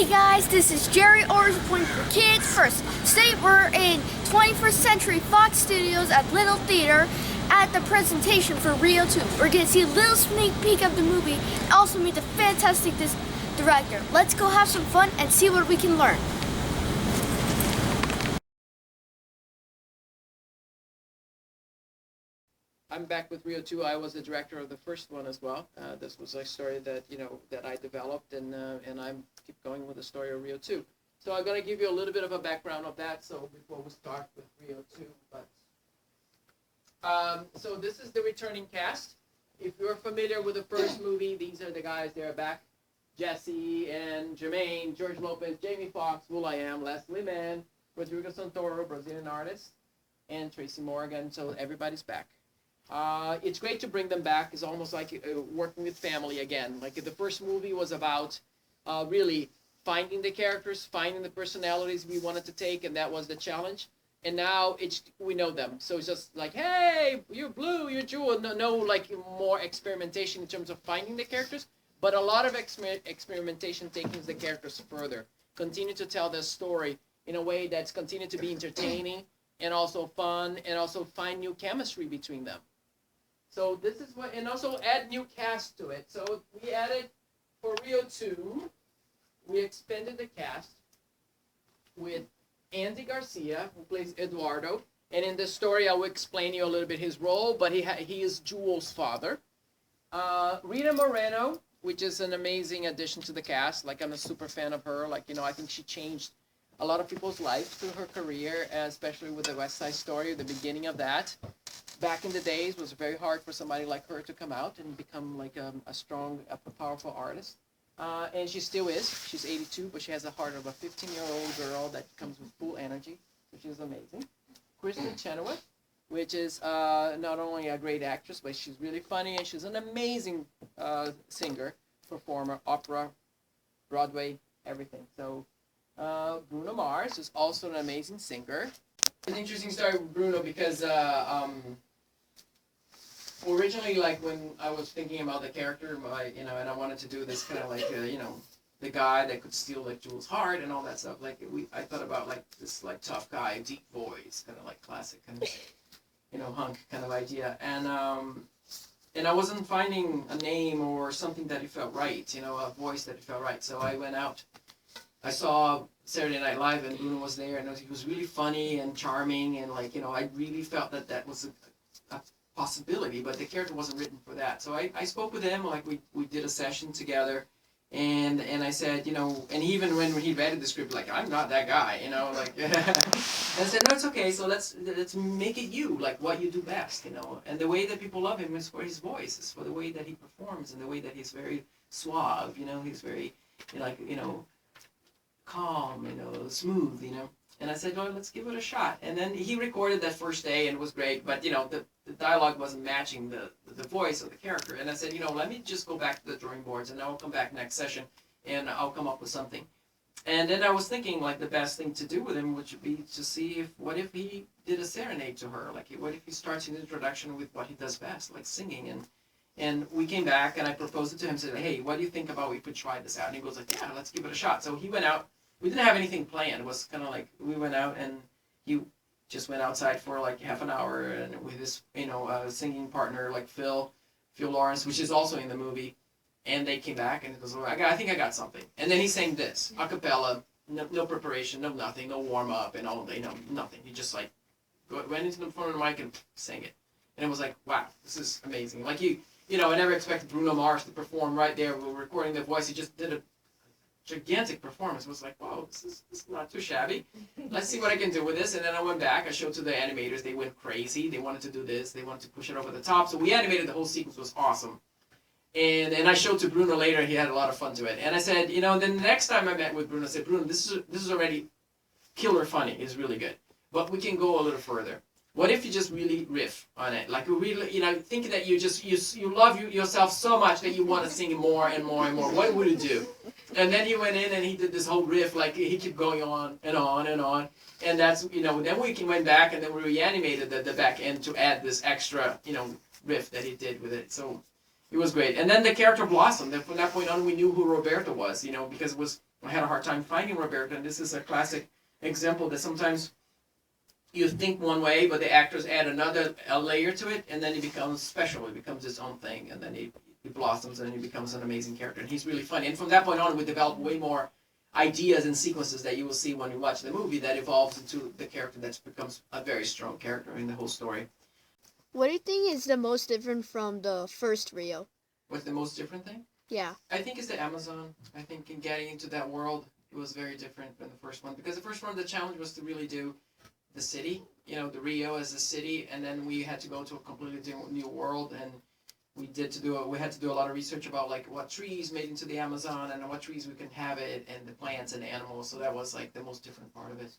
Hey guys, this is Gerry O Point for Kids First. Today we're in 21st Century Fox Studios at Little Theater at the presentation for Rio 2. We're going to see a little sneak peek of the movie and also meet the fantastic director. Let's go have some fun and see what we can learn. I'm back with Rio 2. I was the director of the first one as well. This was a story that that I developed, and I keep going with the story of Rio 2. So I'm gonna give you a little bit of a background of that. So before we start with Rio 2, so this is the returning cast. If you're familiar with the first movie, these are the guys. They're back: Jesse and Jermaine, George Lopez, Jamie Foxx, will.i.am, Leslie Mann, Rodrigo Santoro, Brazilian artist, and Tracy Morgan. So everybody's back. It's great to bring them back. It's almost like working with family again. Like the first movie was about really finding the characters, finding the personalities we wanted to take, and that was the challenge. And now we know them. So it's just like, hey, you're Blue, you're Jewel. No like more experimentation in terms of finding the characters, but a lot of experimentation taking the characters further. Continue to tell their story in a way that's continued to be entertaining and also fun, and also find new chemistry between them. So this is what, and also add new cast to it. So we added, for Rio 2, we expanded the cast with Andy Garcia, who plays Eduardo. And in this story, I will explain you a little bit his role, but he is Jewel's father. Rita Moreno, which is an amazing addition to the cast. Like, I'm a super fan of her. Like, I think she changed a lot of people's lives through her career, especially with the West Side Story, the beginning of that. Back in the days, it was very hard for somebody like her to come out and become like a strong, powerful artist. And she still is. She's 82, but she has the heart of a 15-year-old girl that comes with full energy, which is amazing. Kristen Chenoweth, which is not only a great actress, but she's really funny, and she's an amazing singer, performer, opera, Broadway, everything. So Bruno Mars is also an amazing singer. It's an interesting story with Bruno because originally, like when I was thinking about the character, and I wanted to do this kind of like the guy that could steal like Jewel's heart and all that stuff. Like I thought about like this like tough guy, deep voice, kind of like classic kind of hunk kind of idea, and I wasn't finding a name or something that it felt right, a voice that it felt right. So I went out. I saw Saturday Night Live, and Bruno was there, and he was really funny and charming, and like I really felt that was a possibility, but the character wasn't written for that. So I spoke with him, like we did a session together, and I said, and even when he read the script, like, I'm not that guy, like, and I said, no, it's okay, so let's make it you, like what you do best, and the way that people love him is for his voice, is for the way that he performs, and the way that he's very suave, he's very, calm, smooth, and I said, let's give it a shot. And then he recorded that first day, and it was great, but the dialogue wasn't matching the voice of the character. And I said, let me just go back to the drawing boards, and I'll come back next session, and I'll come up with something. And then I was thinking, like, the best thing to do with him would be to see what if he did a serenade to her, like, what if he starts an introduction with what he does best, like singing. And we came back, and I proposed it to him, said, hey, what do you think about we could try this out? And he goes like, yeah, let's give it a shot. So he went out. We didn't have anything planned. It was kind of like we went out, and he just went outside for like half an hour, and with his singing partner like Phil Lawrence, which is also in the movie, and they came back, and he goes, I think I got something. And then he sang this a cappella, no preparation, no nothing, no warm up, and all nothing. He just like went into the front of the mic and sang it, and it was like, wow, this is amazing. Like I never expected Bruno Mars to perform right there. We were recording the voice. He just did a gigantic performance. It was like, whoa, this is not too shabby. Let's see what I can do with this. And then I went back. I showed to the animators. They went crazy. They wanted to do this. They wanted to push it over the top. So we animated the whole sequence. It was awesome. And I showed to Bruno later. He had a lot of fun to it. And I said, then the next time I met with Bruno, I said, Bruno, this is already killer funny. It's really good. But we can go a little further. What if you just really riff on it? Like, really, think that you love yourself so much that you want to sing more and more and more. What would you do? And then he went in and he did this whole riff, like he kept going on and on and on. And that's, then we went back and then we reanimated the back end to add this extra, riff that he did with it. So it was great. And then the character blossomed. And from that point on, we knew who Roberto was, because it was I had a hard time finding Roberto, and this is a classic example that sometimes you think one way, but the actors add a layer to it, and then it becomes special. It becomes its own thing, and then he blossoms, and he becomes an amazing character. And he's really funny. And from that point on, we developed way more ideas and sequences that you will see when you watch the movie that evolves into the character that becomes a very strong character in the whole story. What do you think is the most different from the first Rio? What's the most different thing? Yeah. I think it's the Amazon. I think in getting into that world, it was very different than the first one. Because the first one, the challenge was to really do the city, the Rio as a city, and then we had to go to a completely new world, and we had to do a lot of research about like what trees made into the Amazon and what trees we can inhabit, and the plants and the animals. So that was like the most different part of it.